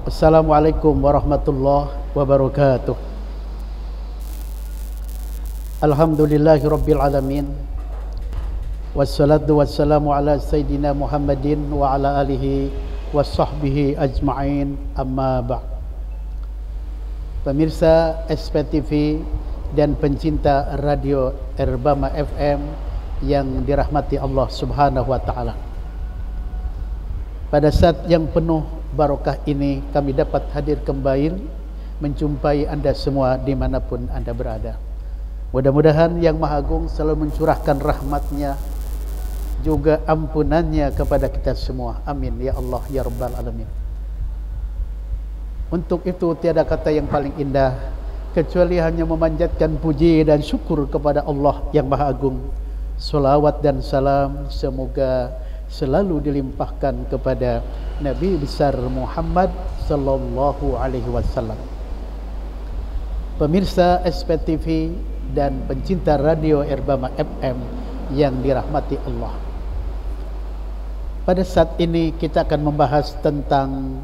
Assalamualaikum warahmatullahi wabarakatuh. Alhamdulillahi rabbil alamin. Wassalatu wassalamu ala sayyidina Muhammadin wa ala alihi wa sahbihi ajma'in, amma ba'd. Pemirsa SPTV dan pencinta radio Erbama FM yang dirahmati Allah Subhanahu wa taala. Pada saat yang penuh barokah ini kami dapat hadir kembali menjumpai anda semua dimanapun anda berada. Mudah-mudahan Yang Maha Agung selalu mencurahkan rahmatnya juga ampunannya kepada kita semua. Amin ya Allah ya Rabbal Alamin. Untuk itu tiada kata yang paling indah kecuali hanya memanjatkan puji dan syukur kepada Allah yang Maha Agung. Salawat dan salam semoga selalu dilimpahkan kepada Nabi besar Muhammad sallallahu alaihi wasallam. Pemirsa SPTV dan pencinta radio Erbama FM yang dirahmati Allah. Pada saat ini kita akan membahas tentang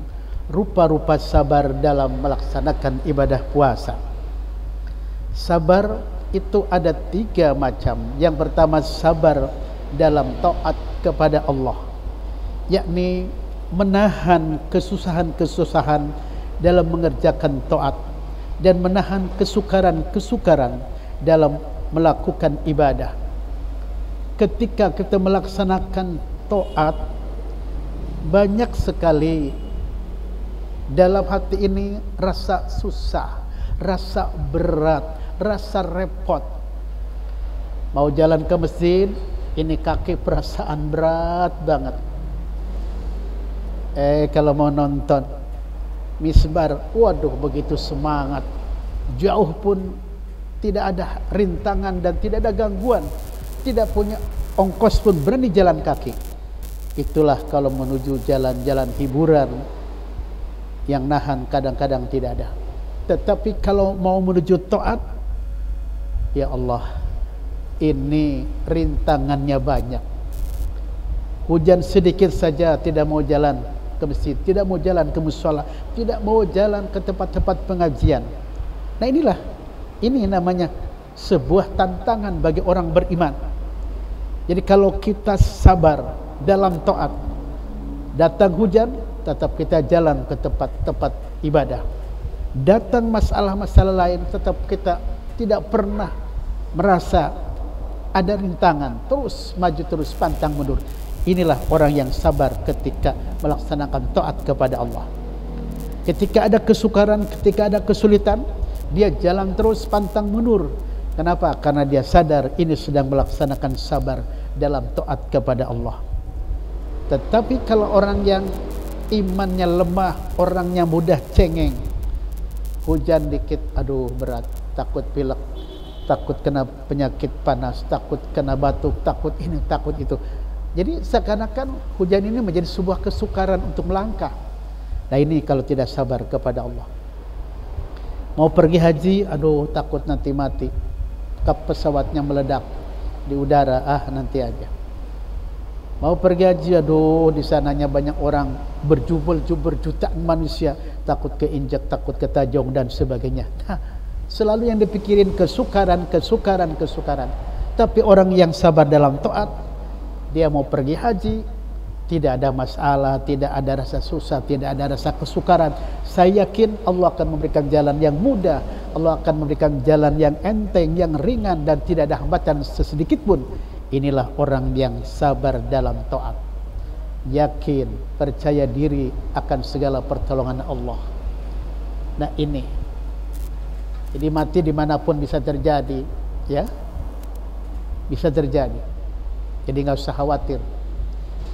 rupa-rupa sabar dalam melaksanakan ibadah puasa. Sabar itu ada 3 macam. Yang pertama sabar dalam taat kepada Allah, yakni menahan kesusahan-kesusahan dalam mengerjakan taat dan menahan kesukaran-kesukaran dalam melakukan ibadah. Ketika kita melaksanakan taat, banyak sekali dalam hati ini rasa susah, rasa berat, rasa repot. Mau jalan ke masjid, ini kaki perasaan berat banget. Kalau mau nonton misbar, waduh begitu semangat. Jauh pun tidak ada rintangan dan tidak ada gangguan. Tidak punya ongkos pun berani jalan kaki. Itulah kalau menuju jalan-jalan hiburan yang nahan kadang-kadang tidak ada. Tetapi kalau mau menuju taat, ya Allah, ini rintangannya banyak. Hujan sedikit saja tidak mau jalan ke masjid, tidak mau jalan ke mushola, tidak mau jalan ke tempat-tempat pengajian. Nah ini namanya sebuah tantangan bagi orang beriman. Jadi kalau kita sabar dalam taat, datang hujan tetap kita jalan ke tempat-tempat ibadah. Datang masalah-masalah lain tetap kita tidak pernah merasa ada rintangan, terus maju terus pantang mundur. Inilah orang yang sabar ketika melaksanakan taat kepada Allah. Ketika ada kesukaran, ketika ada kesulitan, dia jalan terus pantang mundur. Kenapa? Karena dia sadar ini sedang melaksanakan sabar dalam taat kepada Allah. Tetapi kalau orang yang imannya lemah, orangnya mudah cengeng, hujan dikit, aduh berat, takut pilek, takut kena penyakit panas, takut kena batuk, takut ini, takut itu. Jadi seakan-akan hujan ini menjadi sebuah kesukaran untuk melangkah. Nah ini kalau tidak sabar kepada Allah. Mau pergi haji, aduh takut nanti mati, kap pesawatnya meledak di udara, nanti aja. Mau pergi haji, aduh di sananya banyak orang berjubel-jubel, jutaan manusia, takut keinjak, takut ketajong dan sebagainya. Selalu yang dipikirin kesukaran. Tapi orang yang sabar dalam taat, dia mau pergi haji, tidak ada masalah, tidak ada rasa susah, tidak ada rasa kesukaran. Saya yakin Allah akan memberikan jalan yang mudah, Allah akan memberikan jalan yang enteng, yang ringan, dan tidak ada hambatan sesedikit pun. Inilah orang yang sabar dalam taat, yakin, percaya diri akan segala pertolongan Allah. Nah ini, jadi mati dimanapun bisa terjadi, ya, bisa terjadi. Jadi nggak usah khawatir.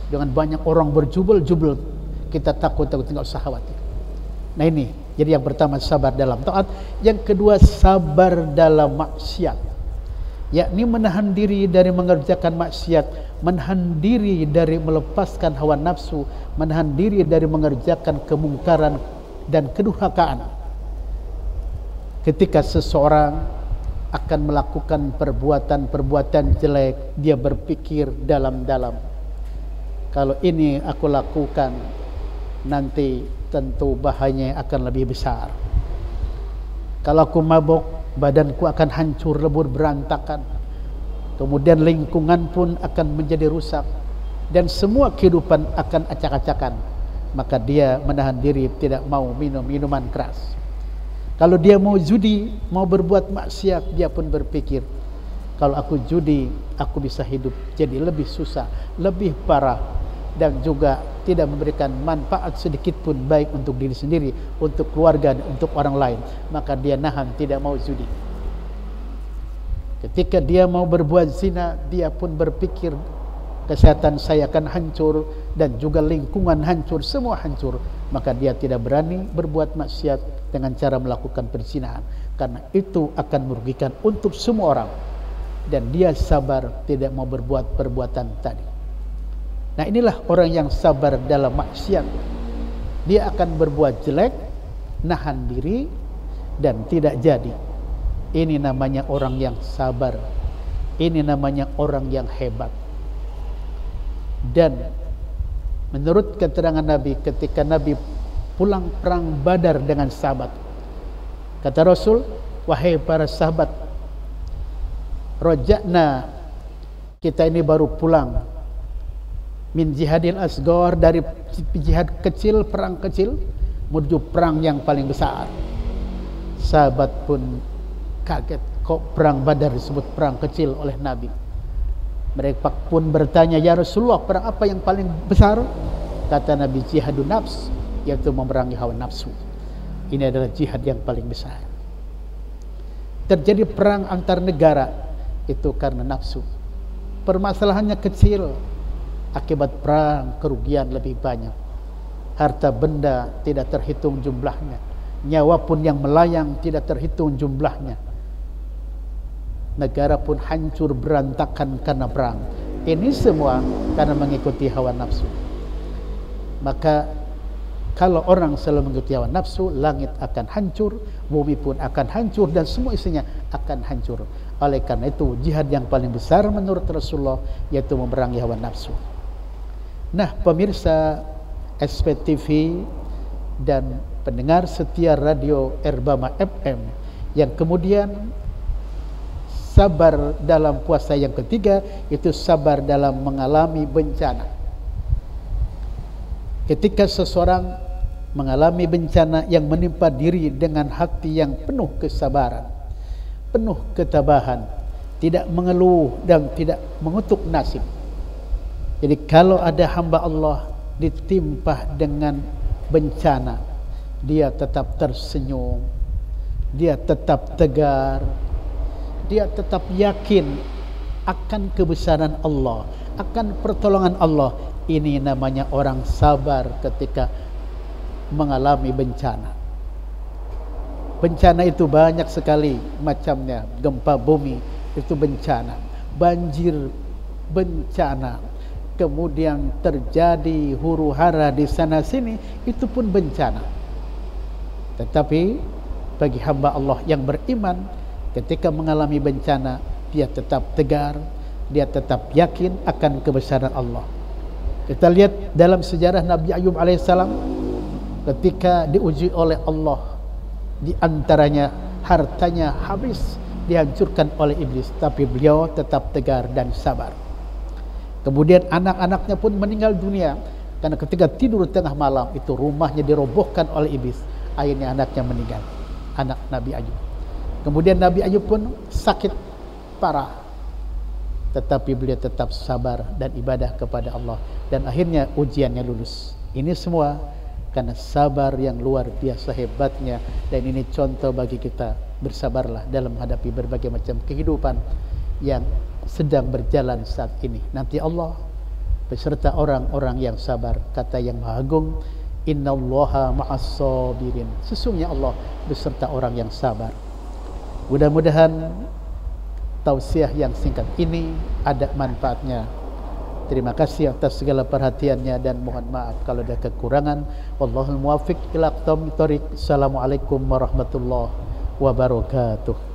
Dengan banyak orang berjubel-jubel, kita takut nggak usah khawatir. Nah ini, jadi yang pertama sabar dalam taat, yang kedua sabar dalam maksiat, yakni menahan diri dari mengerjakan maksiat, menahan diri dari melepaskan hawa nafsu, menahan diri dari mengerjakan kemungkaran dan kedurhakaan. Ketika seseorang akan melakukan perbuatan-perbuatan jelek, dia berpikir dalam-dalam, kalau ini aku lakukan, nanti tentu bahayanya akan lebih besar. Kalau aku mabuk, badanku akan hancur lebur berantakan. Kemudian lingkungan pun akan menjadi rusak, dan semua kehidupan akan acak-acakan. Maka dia menahan diri, tidak mau minum minuman keras. Kalau dia mau judi, mau berbuat maksiat, dia pun berpikir, kalau aku judi, aku bisa hidup jadi lebih susah, lebih parah, dan juga tidak memberikan manfaat sedikit pun baik untuk diri sendiri, untuk keluarga, dan untuk orang lain. Maka dia nahan, tidak mau judi. Ketika dia mau berbuat zina, dia pun berpikir kesehatan saya akan hancur dan juga lingkungan hancur, semua hancur. Maka dia tidak berani berbuat maksiat dengan cara melakukan perzinahan, karena itu akan merugikan untuk semua orang. Dan dia sabar, tidak mau berbuat perbuatan tadi. Nah, inilah orang yang sabar dalam maksiat. Dia akan berbuat jelek, nahan diri, dan tidak jadi. Ini namanya orang yang sabar. Ini namanya orang yang hebat. Dan menurut keterangan Nabi, ketika Nabi pulang perang Badar dengan sahabat, kata Rasul, wahai para sahabat, roja'na, kita ini baru pulang min jihadil asghar, dari jihad kecil, perang kecil, menuju perang yang paling besar. Sahabat pun kaget, kok perang Badar disebut perang kecil oleh Nabi. Mereka pun bertanya, ya Rasulullah, perang apa yang paling besar? Kata Nabi, jihadun nafs, yaitu memerangi hawa nafsu. Ini adalah jihad yang paling besar. Terjadi perang antar negara itu karena nafsu. Permasalahannya kecil, akibat perang kerugian lebih banyak. Harta benda tidak terhitung jumlahnya, nyawa pun yang melayang tidak terhitung jumlahnya. Negara pun hancur berantakan karena perang. Ini semua karena mengikuti hawa nafsu. Maka kalau orang selalu mengikuti hawa nafsu, langit akan hancur, bumi pun akan hancur, dan semua isinya akan hancur. Oleh karena itu, jihad yang paling besar menurut Rasulullah yaitu memerangi hawa nafsu. Nah, pemirsa SPTV dan pendengar setia radio Erbama FM yang kemudian sabar dalam puasa yang ketiga, itu sabar dalam mengalami bencana. Ketika seseorang mengalami bencana yang menimpa diri dengan hati yang penuh kesabaran, penuh ketabahan, tidak mengeluh dan tidak mengutuk nasib. Jadi kalau ada hamba Allah ditimpa dengan bencana, dia tetap tersenyum, dia tetap tegar, dia tetap yakin akan kebesaran Allah, akan pertolongan Allah. Ini namanya orang sabar ketika mengalami bencana. Bencana itu banyak sekali macamnya. Gempa bumi itu bencana, banjir bencana, kemudian terjadi huru-hara di sana sini, itu pun bencana. Tetapi bagi hamba Allah yang beriman, ketika mengalami bencana, dia tetap tegar, dia tetap yakin akan kebesaran Allah. Kita lihat dalam sejarah Nabi Ayub alaihissalam, ketika diuji oleh Allah, di antaranya hartanya habis, dihancurkan oleh iblis, tapi beliau tetap tegar dan sabar. Kemudian anak-anaknya pun meninggal dunia, karena ketika tidur tengah malam itu rumahnya dirobohkan oleh iblis, akhirnya anaknya meninggal, anak Nabi Ayub. Kemudian Nabi Ayub pun sakit parah, tetapi beliau tetap sabar dan ibadah kepada Allah, dan akhirnya ujiannya lulus. Ini semua karena sabar yang luar biasa hebatnya, dan ini contoh bagi kita. Bersabarlah dalam menghadapi berbagai macam kehidupan yang sedang berjalan saat ini. Nanti Allah beserta orang-orang yang sabar. Kata yang Maha Agung, innallaha ma'as sabirin, sesungguhnya Allah beserta orang yang sabar. Mudah-mudahan tausiah yang singkat ini ada manfaatnya. Terima kasih atas segala perhatiannya, dan mohon maaf kalau ada kekurangan. Wallahul muwaffiq ila aqwamit thoriq. Assalamualaikum warahmatullahi wabarakatuh.